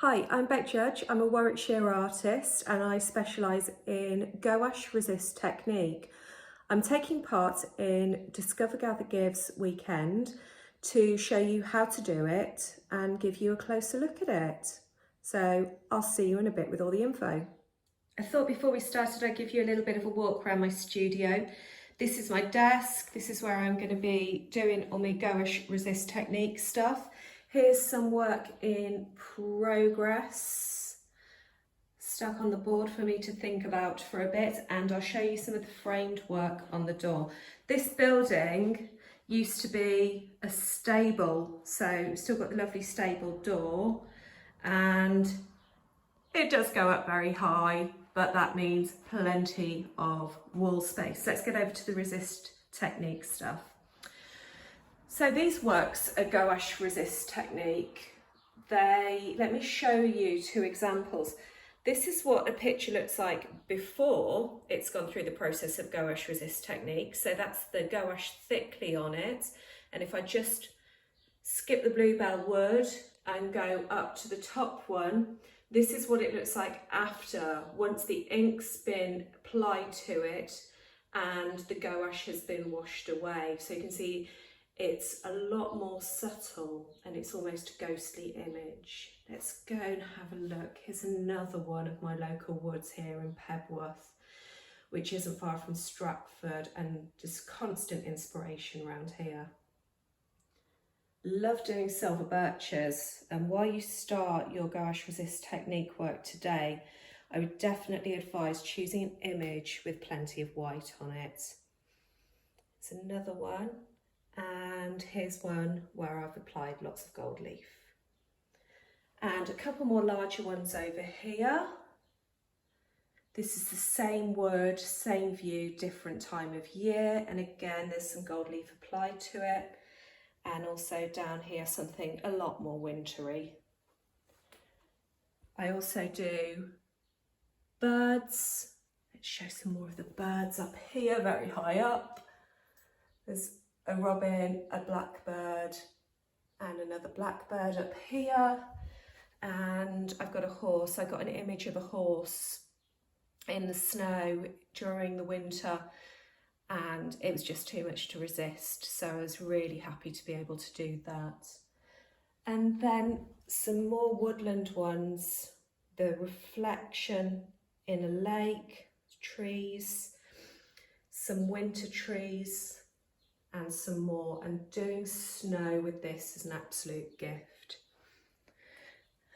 Hi, I'm Bec Judge. I'm a Warwickshire artist and I specialise in gouache resist technique. I'm taking part in Discover Gather Gives weekend to show you how to do it and give you a closer look at it. So I'll see you in a bit with all the info. I thought before we started I'd give you a little bit of a walk around my studio. This is my desk. This is where I'm going to be doing all my gouache resist technique stuff. Here's some work in progress stuck on the board for me to think about for a bit, and I'll show you some of the framed work on the door. This building used to be a stable, so it's still got the lovely stable door, and it does go up very high, but that means plenty of wall space. Let's get over to the resist technique stuff. So these works are gouache resist technique. Let me show you two examples. This is what a picture looks like before it's gone through the process of gouache resist technique. So that's the gouache thickly on it. And if I just skip the bluebell wood and go up to the top one, this is what it looks like after, once the ink's been applied to it and the gouache has been washed away. So you can see it's a lot more subtle and it's almost a ghostly image. Let's go and have a look. Here's another one of my local woods here in Pebworth, which isn't far from Stratford, and just constant inspiration around here. Love doing silver birches, and while you start your gouache resist technique work today, I would definitely advise choosing an image with plenty of white on it. It's another one. And here's one where I've applied lots of gold leaf. And a couple more larger ones over here. This is the same wood, same view, different time of year. And again, there's some gold leaf applied to it. And also down here, something a lot more wintry. I also do birds. Let's show some more of the birds up here, very high up. There's a robin, a blackbird, and another blackbird up here. And I've got a horse. I got an image of a horse in the snow during the winter, and it was just too much to resist. So I was really happy to be able to do that. And then some more woodland ones, the reflection in a lake, trees, some winter trees, and some more, and doing snow with this is an absolute gift.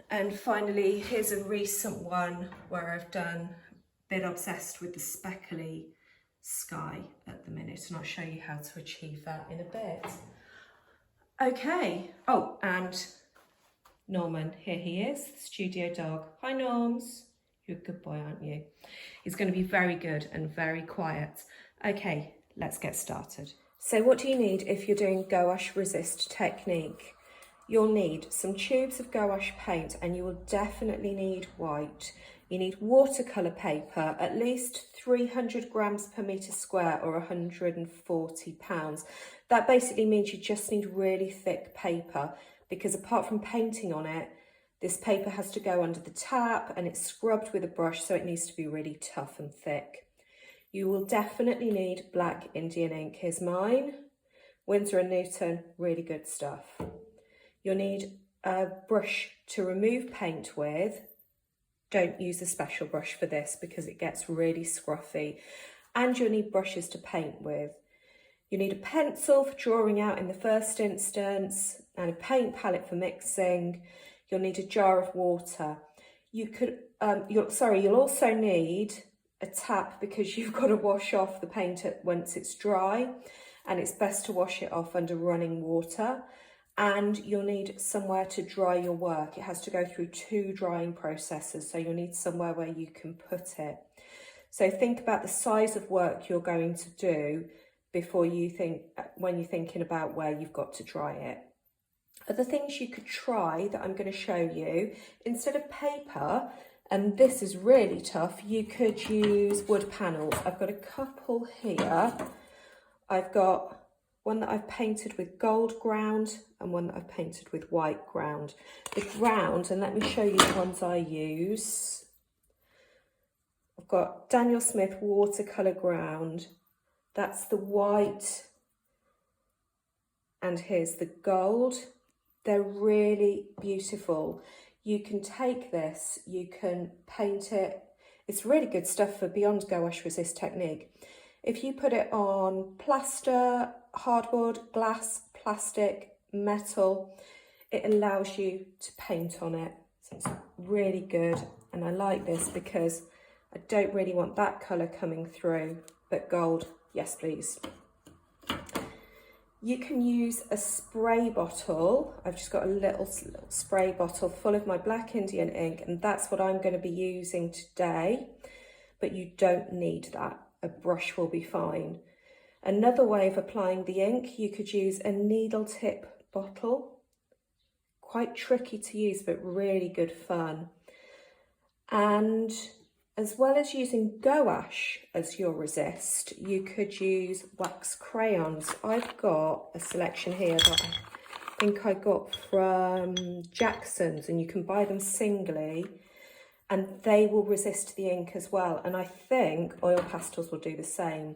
And finally, here's a recent one where I've done a bit obsessed with the speckly sky at the minute, and I'll show you how to achieve that in a bit. Okay, oh, and Norman, here he is, the studio dog. Hi Norms, you're a good boy, aren't you? He's going to be very good and very quiet. Okay, let's get started. So what do you need if you're doing gouache resist technique? You'll need some tubes of gouache paint, and you will definitely need white. You need watercolour paper, at least 300 grams per metre square or 140 pounds. That basically means you just need really thick paper, because apart from painting on it, this paper has to go under the tap and it's scrubbed with a brush, so it needs to be really tough and thick. You will definitely need black Indian ink. Here's mine, Winsor & Newton, really good stuff. You'll need a brush to remove paint with. Don't use a special brush for this because it gets really scruffy. And you'll need brushes to paint with. You need a pencil for drawing out in the first instance, and a paint palette for mixing. You'll need a jar of water. You'll also need a tap, because you've got to wash off the paint once it's dry, and it's best to wash it off under running water. And you'll need somewhere to dry your work. It has to go through 2 drying processes, so you'll need somewhere where you can put it. So think about the size of work you're going to do when you're thinking about where you've got to dry it. Other things you could try that I'm going to show you, instead of paper, and this is really tough, you could use wood panels. I've got a couple here. I've got one that I've painted with gold ground and one that I've painted with white ground. The ground, and let me show you the ones I use. I've got Daniel Smith watercolour ground. That's the white, and here's the gold. They're really beautiful. You can take this, you can paint it. It's really good stuff for beyond gouache resist technique. If you put it on plaster, hardwood, glass, plastic, metal, it allows you to paint on it. So it's really good, and I like this because I don't really want that colour coming through, but gold, yes please. You can use a spray bottle. I've just got a little spray bottle full of my black Indian ink, and that's what I'm going to be using today, but you don't need that. A brush will be fine. Another way of applying the ink, you could use a needle tip bottle. Quite tricky to use, but really good fun. And as well as using gouache as your resist, you could use wax crayons. I've got a selection here that I think I got from Jackson's, and you can buy them singly, and they will resist the ink as well. And I think oil pastels will do the same.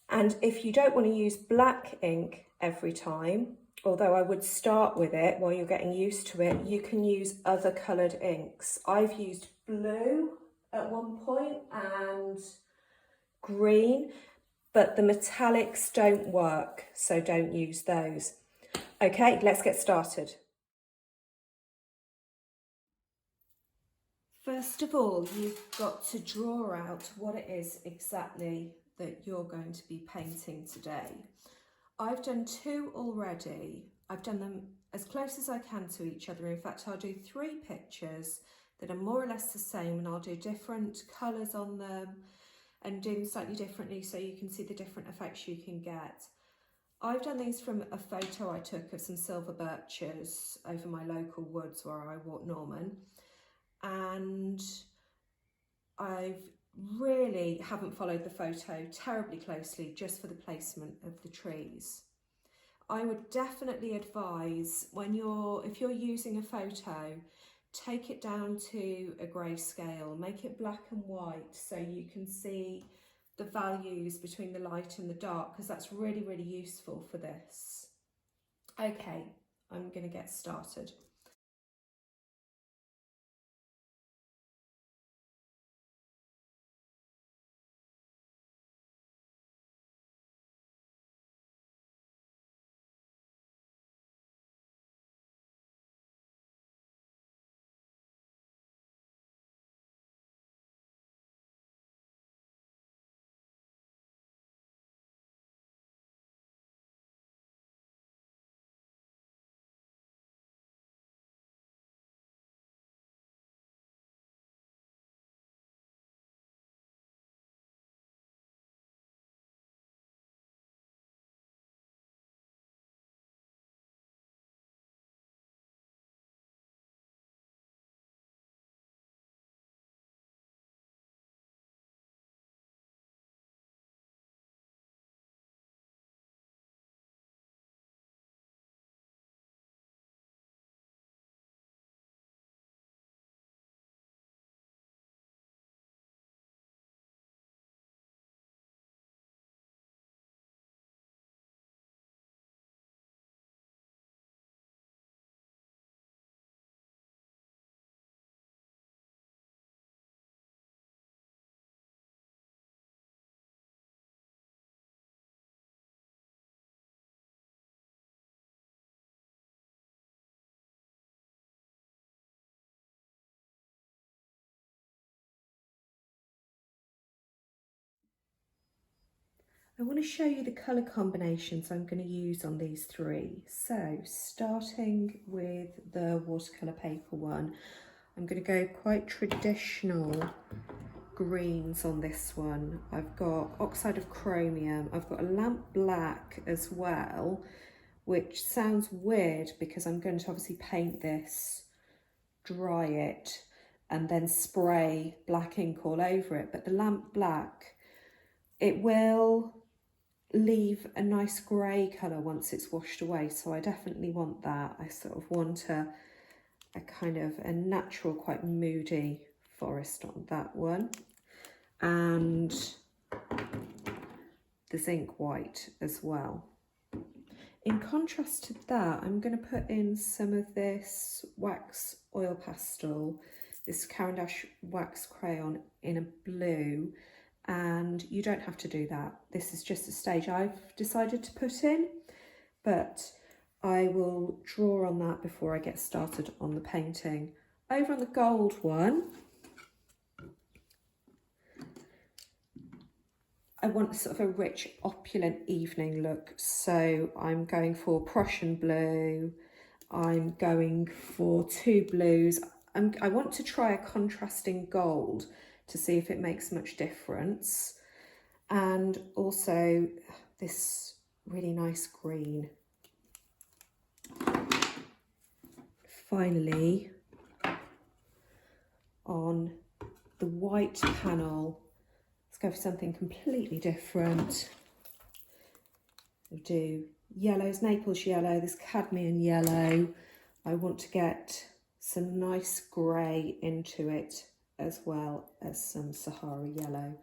And if you don't want to use black ink every time, although I would start with it while you're getting used to it, you can use other coloured inks. I've used blue at one point and green, but the metallics don't work, so don't use those. Okay, let's get started. First of all, you've got to draw out what it is exactly that you're going to be painting today. I've done two already. I've done them as close as I can to each other. In fact, I'll do 3 pictures that are more or less the same, and I'll do different colours on them and do them slightly differently so you can see the different effects you can get. I've done these from a photo I took of some silver birches over my local woods where I walk Norman, and I've really haven't followed the photo terribly closely just for the placement of the trees. I would definitely advise if you're using a photo, take it down to a grayscale, make it black and white so you can see the values between the light and the dark, because that's really, really useful for this. Okay, I'm going to get started. I want to show you the colour combinations I'm going to use on these 3. So starting with the watercolour paper one, I'm going to go quite traditional greens on this one. I've got oxide of chromium, I've got a lamp black as well, which sounds weird because I'm going to obviously paint this, dry it, and then spray black ink all over it. But the lamp black, it will leave a nice grey colour once it's washed away, so I definitely want that. I sort of want a kind of a natural, quite moody forest on that one. And the zinc white as well. In contrast to that, I'm going to put in some of this wax oil pastel, this Caran d'Ache wax crayon in a blue, and you don't have to do that. This is just a stage I've decided to put in, but I will draw on that before I get started on the painting. Over on the gold one, I want sort of a rich, opulent evening look. So I'm going for Prussian blue. I'm going for 2 blues. I want to try a contrasting gold to see if it makes much difference. And also this really nice green. Finally, on the white panel, let's go for something completely different. We'll do yellows, Naples yellow, this cadmium yellow. I want to get some nice grey into it, as well as some Sahara yellow.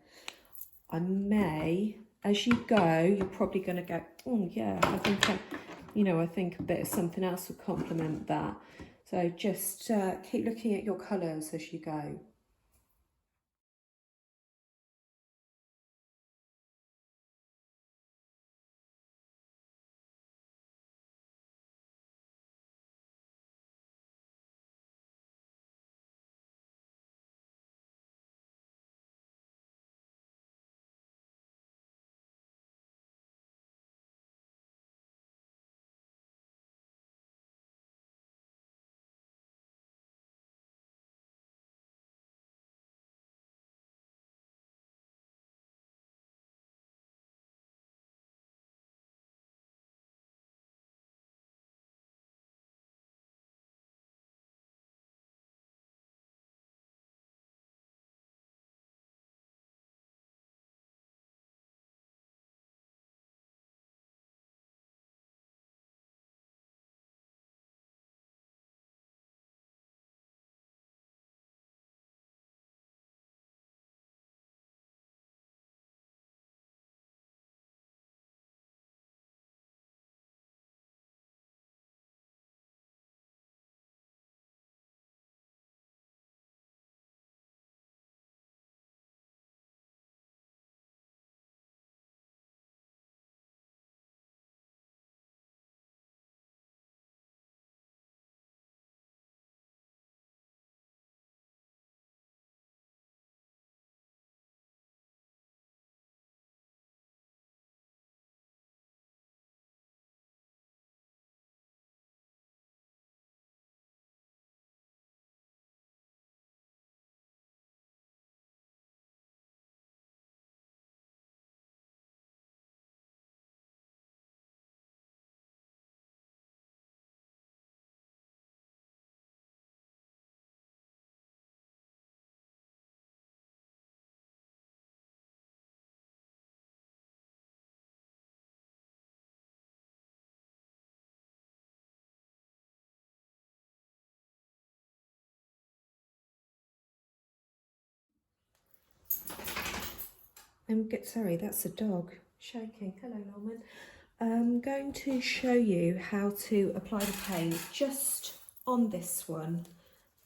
I may, as you go, you're probably going to go, oh yeah, I think I think a bit of something else would complement that. So just keep looking at your colours as you go. Sorry, that's a dog shaking. Hello, Norman. I'm going to show you how to apply the paint just on this one,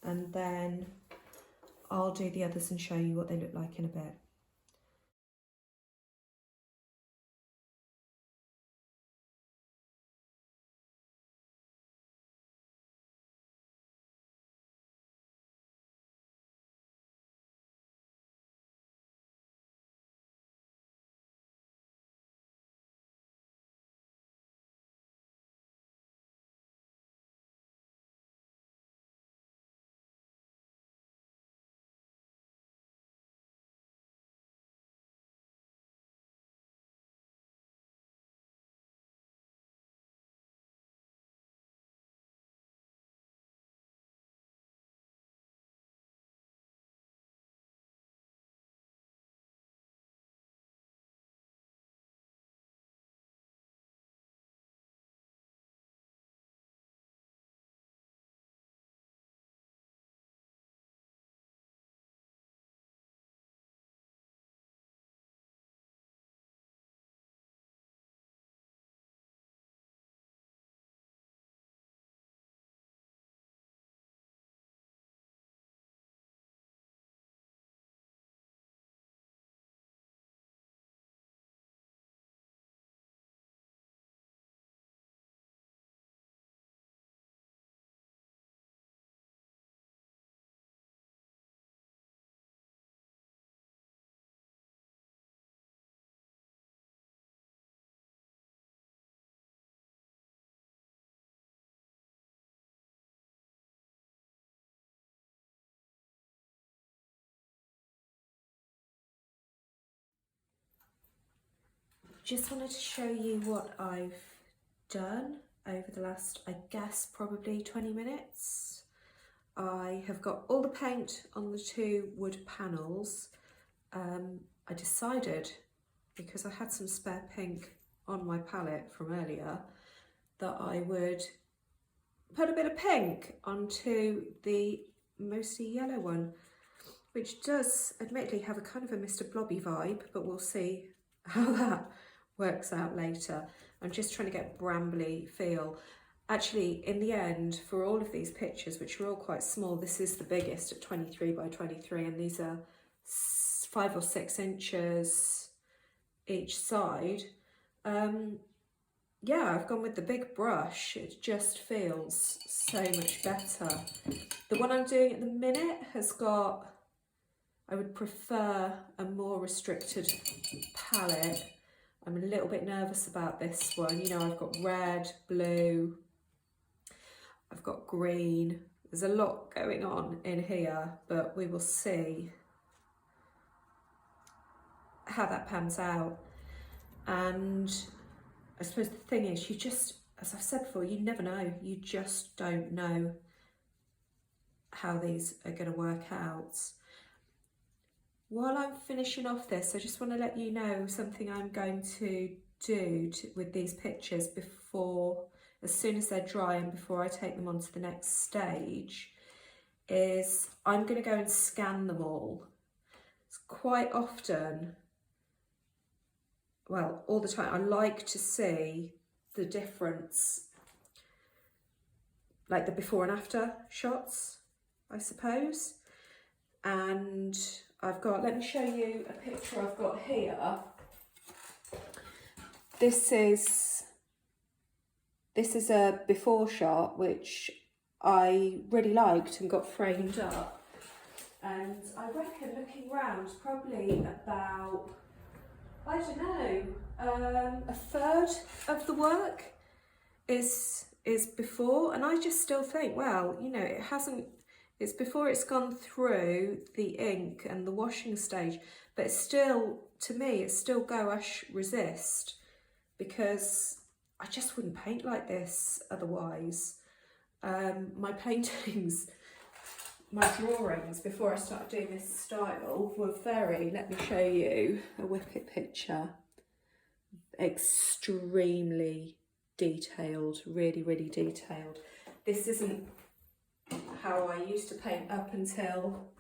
and then I'll do the others and show you what they look like in a bit. just wanted to show you what I've done over the last, I guess, probably 20 minutes. I have got all the paint on the two wood panels. I decided, because I had some spare pink on my palette from earlier, that I would put a bit of pink onto the mostly yellow one, which does admittedly have a kind of a Mr. Blobby vibe, but we'll see how that works out later. I'm just trying to get a brambly feel. Actually, in the end, for all of these pictures, which are all quite small, this is the biggest at 23 by 23, and these are 5 or 6 inches each side. Yeah, I've gone with the big brush. It just feels so much better. The one I'm doing at the minute has got, I would prefer a more restricted palette. I'm a little bit nervous about this one. You know, I've got red, blue, I've got green. There's a lot going on in here, but we will see how that pans out. And I suppose the thing is, you just, as I've said before, you never know. You just don't know how these are going to work out. While I'm finishing off this, I just want to let you know something I'm going to do with these pictures before, as soon as they're dry and before I take them on to the next stage, is I'm going to go and scan them all. It's quite often, well, all the time, I like to see the difference, like the before and after shots, I suppose. And I've got, let me show you a picture I've got here. This is a before shot, which I really liked and got framed up. And I reckon, looking round, probably about, I don't know, a third of the work is before. And I just still think, well, you know, it's before it's gone through the ink and the washing stage, but it's still, to me, it's still gouache resist, because I just wouldn't paint like this otherwise. My paintings, my drawings before I started doing this style were very, let me show you a Whippet picture, extremely detailed, really, really detailed. This isn't how I used to paint up until,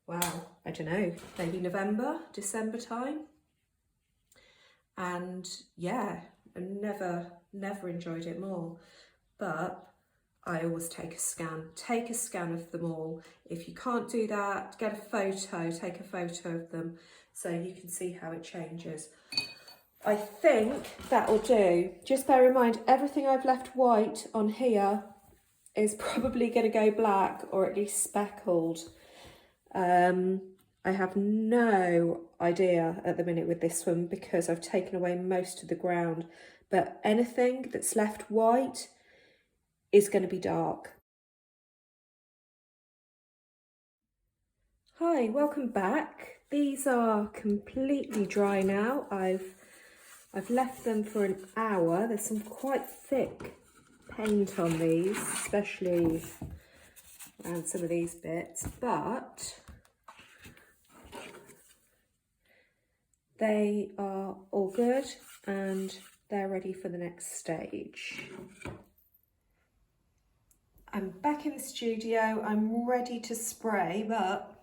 well, I don't know, maybe November, December time. And yeah, I never enjoyed it more. But I always take a scan of them all. If you can't do that, get a photo, take a photo of them so you can see how it changes. I think that'll do. Just bear in mind, everything I've left white on here is probably going to go black, or at least speckled. I have no idea at the minute with this one, because I've taken away most of the ground, but anything that's left white is going to be dark. Hi, welcome back. These are completely dry now. I've left them for an hour. There's some quite thick paint on these, especially around some of these bits, but they are all good and they're ready for the next stage. I'm back in the studio. I'm ready to spray, but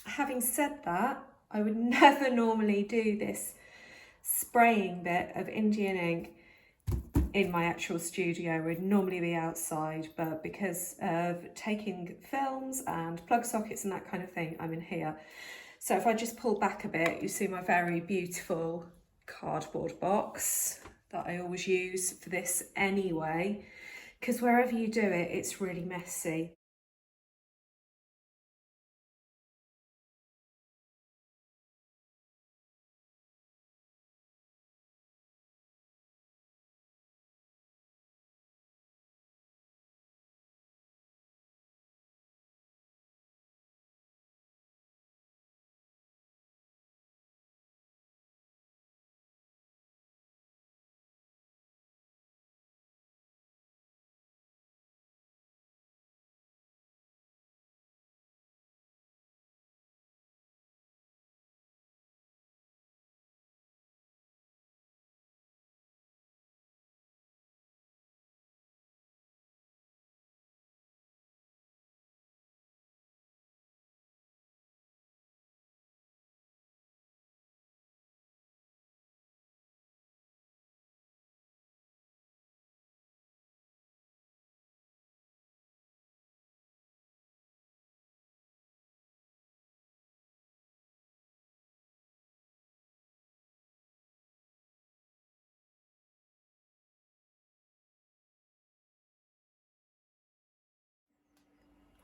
having said that, I would never normally do this spraying bit of Indian ink in my actual studio. Would normally be outside, but because of taking films and plug sockets and that kind of thing, I'm in here. So if I just pull back a bit, you see my very beautiful cardboard box that I always use for this anyway, because wherever you do it, it's really messy.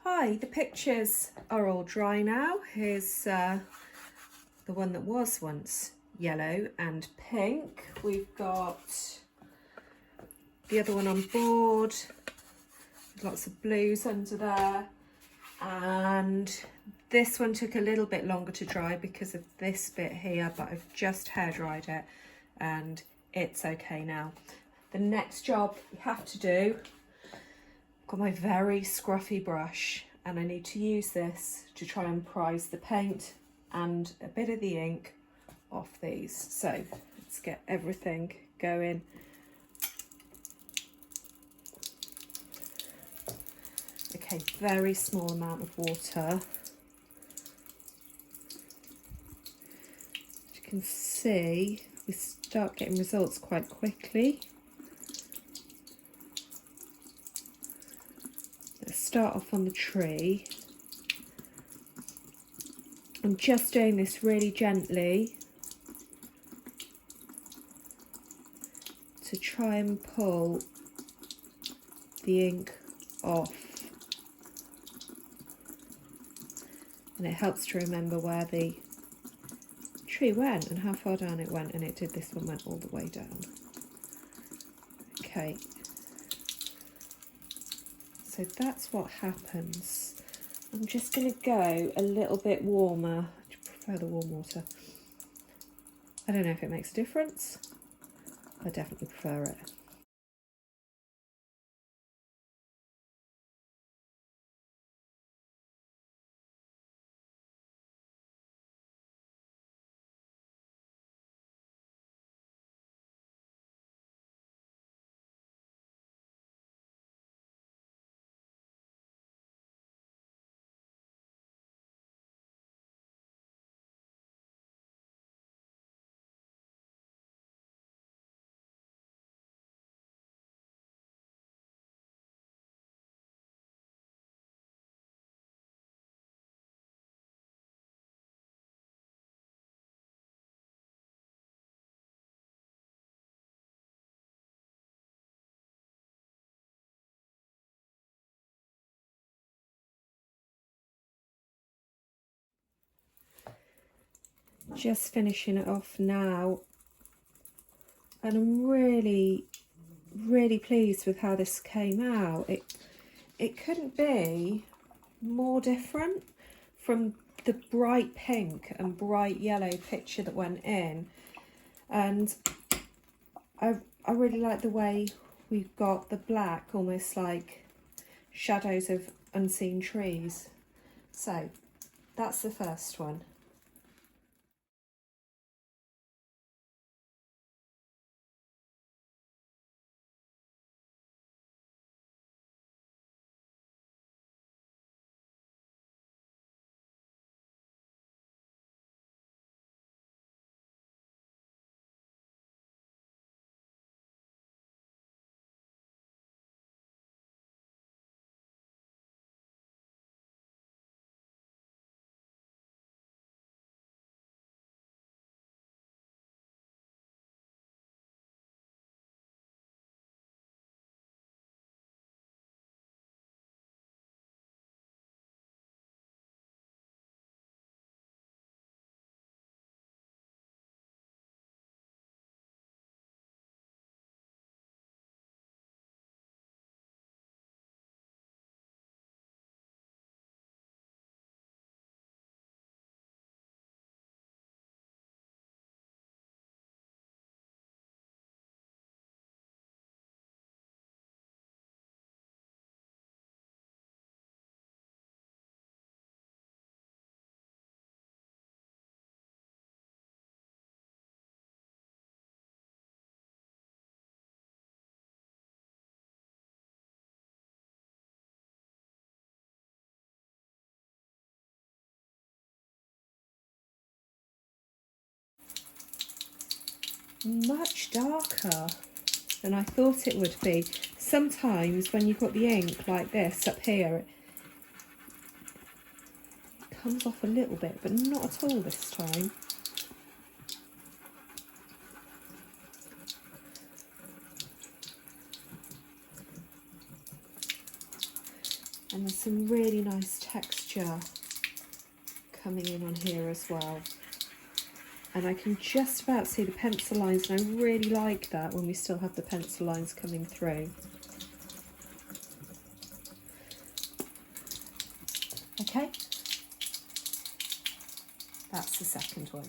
Hi, the pictures are all dry now. Here's the one that was once yellow and pink. We've got the other one on board, lots of blues under there, and this one took a little bit longer to dry because of this bit here, but I've just hair dried it and it's okay now. The next job we have to do, I've got my very scruffy brush and I need to use this to try and prise the paint and a bit of the ink off these. So let's get everything going. Okay, very small amount of water. As you can see, we start getting results quite quickly. Let's start off on the tree. I'm just doing this really gently to try and pull the ink off. And it helps to remember where the tree went and how far down it went, and it did. This one went all the way down. Okay, so that's what happens. I'm just going to go a little bit warmer. I prefer the warm water. I don't know if it makes a difference. I definitely prefer it. Just finishing it off now, and I'm really pleased with how this came out. It couldn't be more different from the bright pink and bright yellow picture that went in, and I really like the way we've got the black, almost like shadows of unseen trees. So that's the first one. Much darker than I thought it would be. Sometimes when you've got the ink like this up here, it comes off a little bit, but not at all this time. And there's some really nice texture coming in on here as well. And I can just about see the pencil lines, and I really like that when we still have the pencil lines coming through. Okay, that's the second one.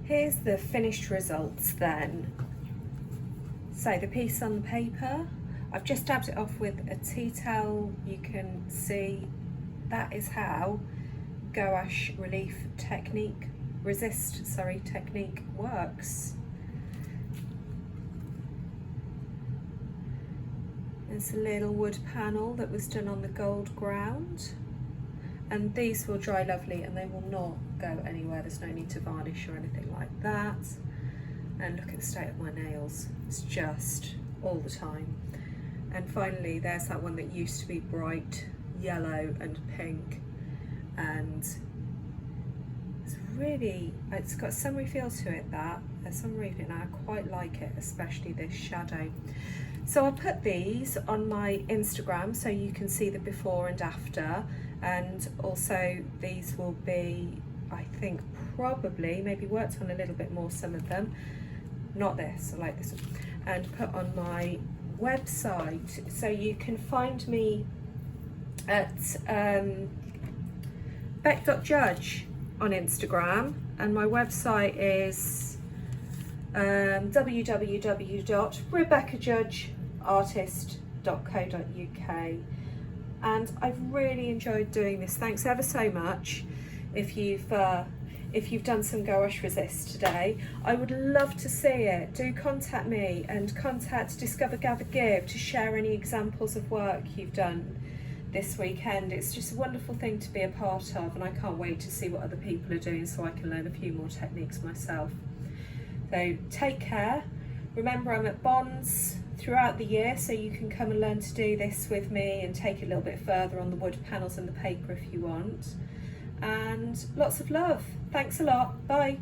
Here's the finished results then. So the piece on the paper, I've just dabbed it off with a tea towel. You can see that is how gouache relief technique, technique works. There's a little wood panel that was done on the gold ground. And these will dry lovely and they will not go anywhere. There's no need to varnish or anything like that. And look at the state of my nails. It's just all the time. And finally, there's that one that used to be bright yellow and pink. And it's got a summery feel to it, that. For some reason, I quite like it, especially this shadow. So I'll put these on my Instagram so you can see the before and after. And also these will be, I think, probably maybe worked on a little bit more, some of them. Not this, I like this one. And put on my website. So you can find me at Bec Judge on Instagram, and my website is www.rebeccajudgeartist.co.uk. And I've really enjoyed doing this. Thanks ever so much if you've done some gouache resist today. I would love to see it. Do contact me and contact Discover, Gather, Give to share any examples of work you've done this weekend. It's just a wonderful thing to be a part of, and I can't wait to see what other people are doing so I can learn a few more techniques myself. So take care. Remember, I'm at Bonds throughout the year, so you can come and learn to do this with me and take it a little bit further on the wood panels and the paper if you want. And lots of love. Thanks a lot. Bye.